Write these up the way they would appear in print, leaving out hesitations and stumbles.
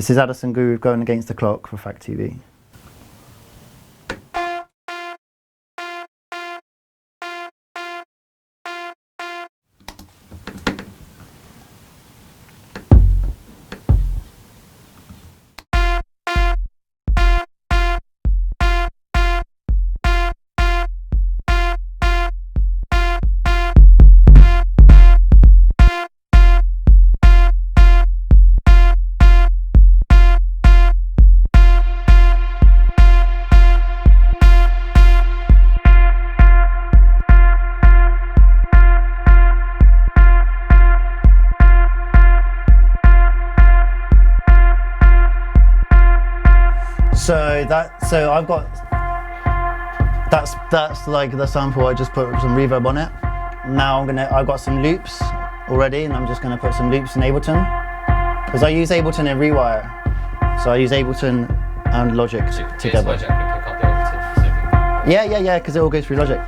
This is Addison Groove going against the clock for Fact TV. So I've got, that's like the sample. I just put some reverb on it. Now I've got some loops already, and I'm just gonna put some loops in Ableton, because I use Ableton and Rewire. So I use Ableton and Logic together. Yeah, because it all goes through Logic.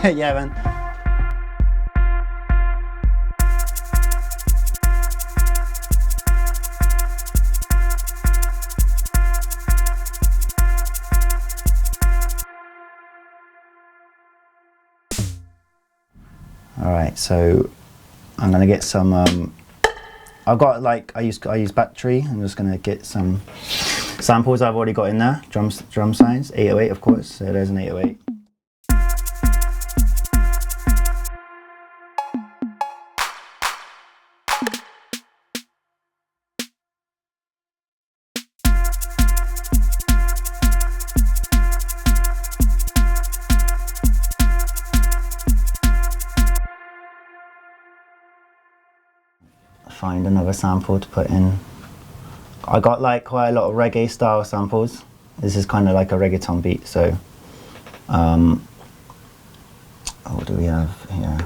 Yeah, man. Alright, so I'm gonna get some. I've got like I use battery. I'm just gonna get some samples I've already got in there. Drum sounds, 808 of course. So there's an 808. Find another sample to put in. I got like quite a lot of reggae style samples. This is kind of like a reggaeton beat, so what do we have here?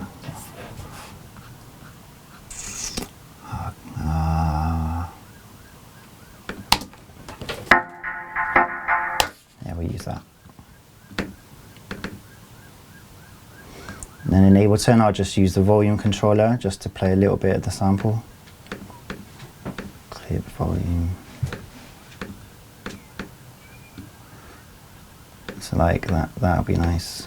Yeah, we'll use that. And then in Ableton, I'll just use the volume controller just to play a little bit of the sample. Clear volume. So like that, that'll be nice.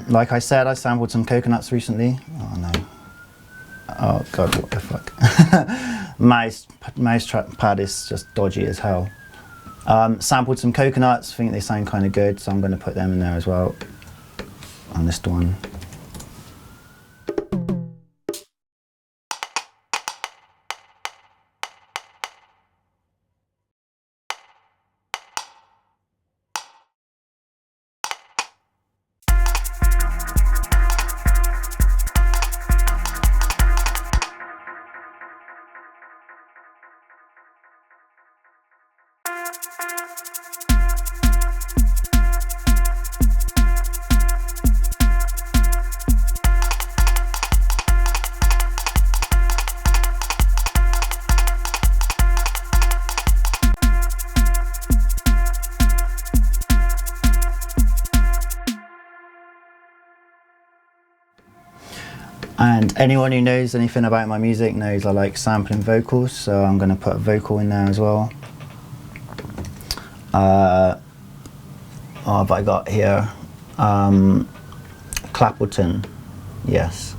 Like I said, I sampled some coconuts recently. Oh no. Oh god, what the fuck. Mouse pad is just dodgy as hell. Sampled some coconuts, think they sound kind of good, so I'm going to put them in there as well on this one. And anyone who knows anything about my music knows I like sampling vocals, so I'm going to put a vocal in there as well. What have I got here? Clapperton. Yes,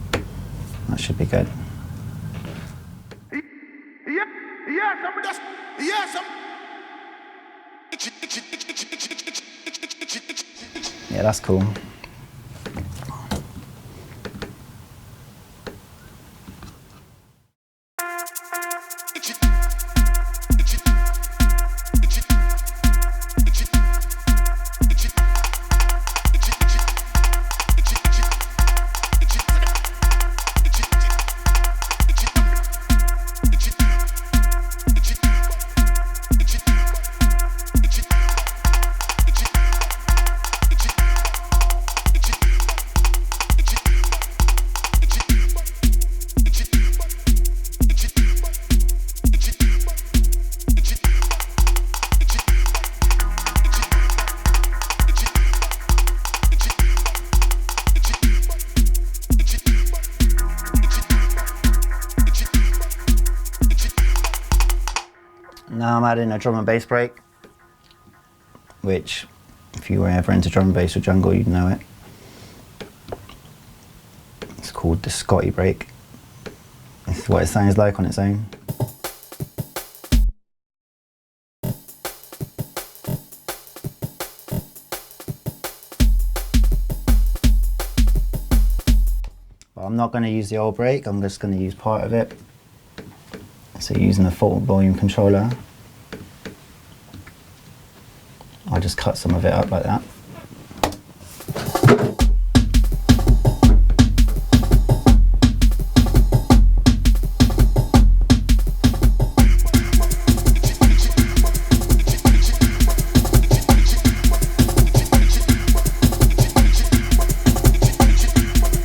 that should be good. Yeah, that's cool. Now I'm adding a drum and bass break, which if you were ever into drum and bass or jungle, you'd know it. It's called the Scotty break. It's what it sounds like on its own. But I'm not going to use the old break, I'm just going to use part of it. So using the full volume controller, I'll just cut some of it up like that.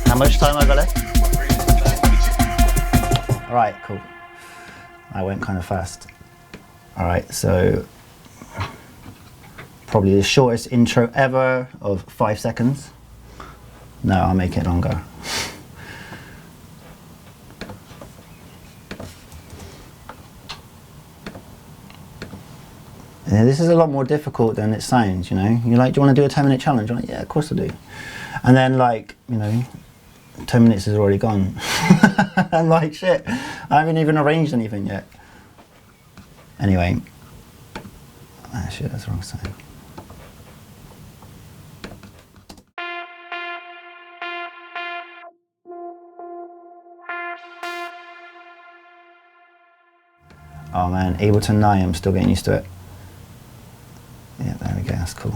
How much time have I got left? Alright, cool. I went kind of fast. Alright, so probably the shortest intro ever of 5 seconds. No, I'll make it longer. Yeah, this is a lot more difficult than it sounds, you know. You're like, do you want to do a 10-minute challenge? I'm like, yeah, of course I do. And then, like, you know, 10 minutes is already gone. I'm like, shit, I haven't even arranged anything yet. Anyway, shit, that's the wrong side. Oh man, Ableton 9, I'm still getting used to it. Yeah, there we go, that's cool.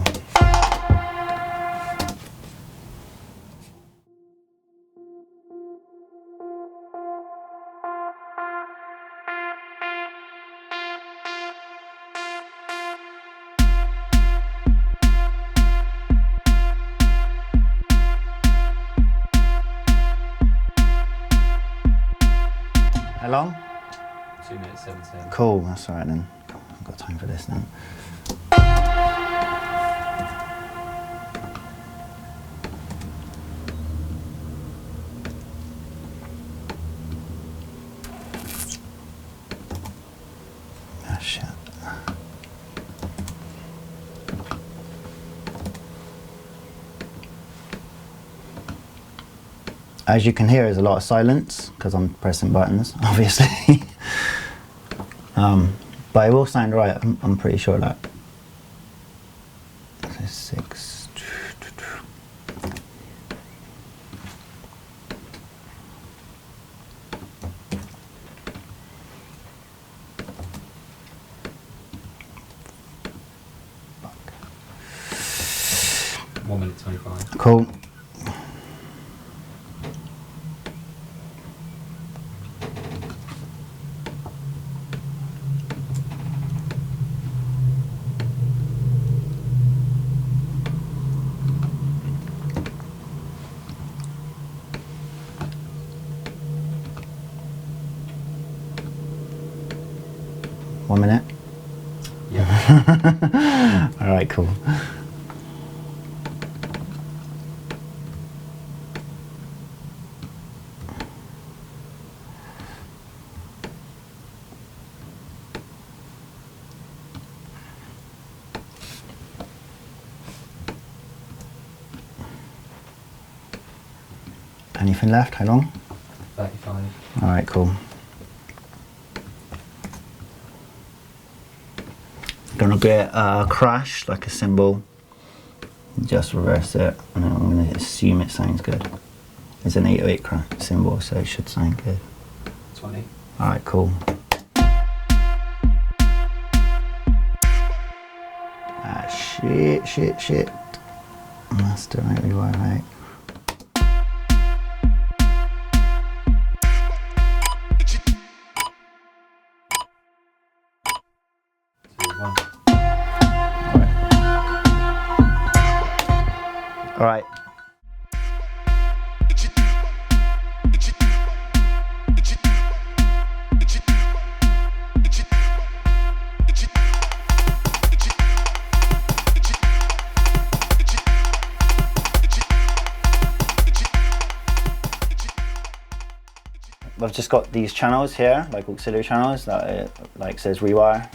How long? 2 minutes 17. Cool, that's alright then. I've got time for this now. Ah, shit. As you can hear, there's a lot of silence because I'm pressing buttons, obviously. But it will sound right, I'm pretty sure of that. So 6. Fuck. 1 minute 25. Cool. One minute? Yeah. Alright, cool. Anything left? How long? 35. Alright, cool. Gonna get a crash, like a cymbal. Just reverse it, and then I'm gonna assume it sounds good. It's an 808 cymbal, so it should sound good. 20. Alright, cool. Ah, shit. Master, right, rewind, right. All right. I've just got these channels here, like auxiliary channels that it like says rewire.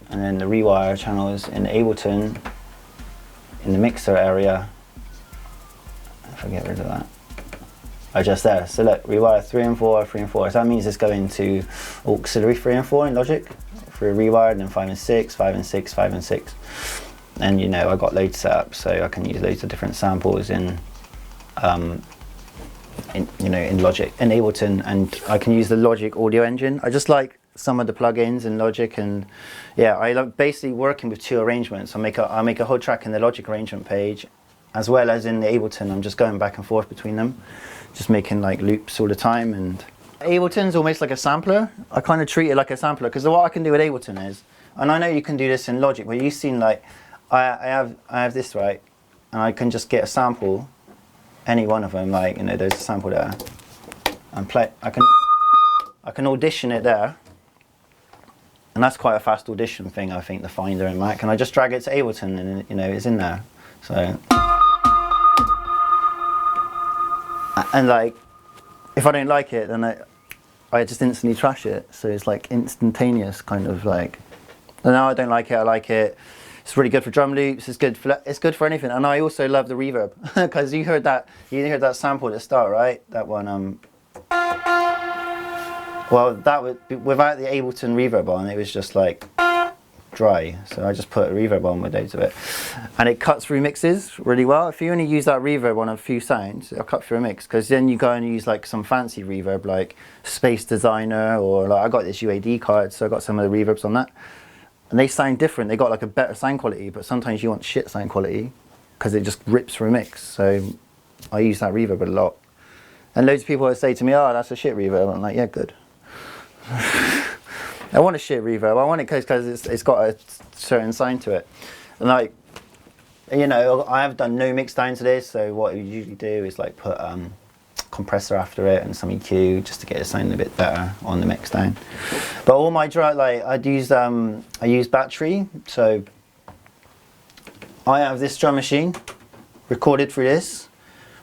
and then the rewire channels in Ableton, in the mixer area. If I get rid of that, are just there. So look, rewire 3 and 4, 3 and 4. So that means it's going to auxiliary 3 and 4 in Logic for a rewire, and then 5 and 6, 5 and 6, 5 and 6. And you know, I got loads set up, so I can use loads of different samples in Logic, in Ableton, and I can use the Logic audio engine. I just like some of the plugins in Logic, and yeah, I like basically working with 2 arrangements. I make a whole track in the Logic arrangement page, as well as in the Ableton. I'm just going back and forth between them, just making like loops all the time. And Ableton's almost like a sampler. I kind of treat it like a sampler, because what I can do with Ableton is, and I know you can do this in Logic, where you've seen like I have this, right, and I can just get a sample, any one of them, like, you know, there's a sample there, and play. I can audition it there, and that's quite a fast audition thing, I think, the Finder and Mac. And I just drag it to Ableton, and you know, it's in there. So, and like, if I don't like it, then I just instantly trash it. So it's like instantaneous, kind of like. No, I don't like it. I like it. It's really good for drum loops. It's good for anything. And I also love the reverb, because you heard that sample at the start, right? That one. Well, that was without the Ableton reverb on. It was just like dry. So I just put a reverb on with loads of it, and it cuts through mixes really well. If you only use that reverb on a few sounds, it'll cut through a mix. Because then you go and use like some fancy reverb, like Space Designer, or like I got this UAD card, so I got some of the reverbs on that. And they sound different. They got like a better sound quality, but sometimes you want shit sound quality because it just rips through a mix. So I use that reverb a lot. And loads of people will say to me, "Oh, that's a shit reverb." I'm like, "Yeah, good." I want a shit reverb. I want it because it's got a certain sound to it. And like, you know, I have done no mix down to this. So what you usually do is like put compressor after it and some EQ just to get it sounding a bit better on the mix down. But all my drum, like I use battery. So I have this drum machine recorded through this,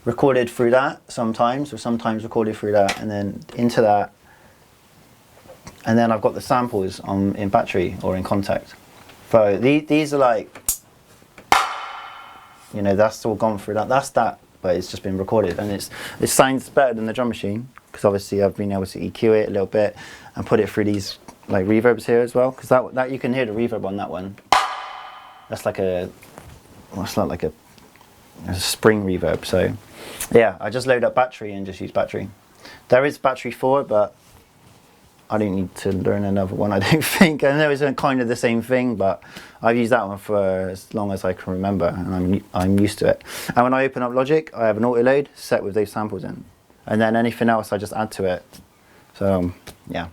recorded through that sometimes, or sometimes recorded through that, and then into that, and then I've got the samples in battery or in contact. So these are like, you know, that's all gone through that. That's that. But it's just been recorded, and it sounds better than the drum machine, because obviously I've been able to EQ it a little bit and put it through these like reverbs here as well, because that you can hear the reverb on that one. That's like a spring reverb. So yeah, I just load up battery and just use battery. There is battery for it, but I don't need to learn another one, I don't think. I know it's kind of the same thing, but I've used that one for as long as I can remember, and I'm used to it. And when I open up Logic, I have an auto load set with those samples in, and then anything else I just add to it. So yeah.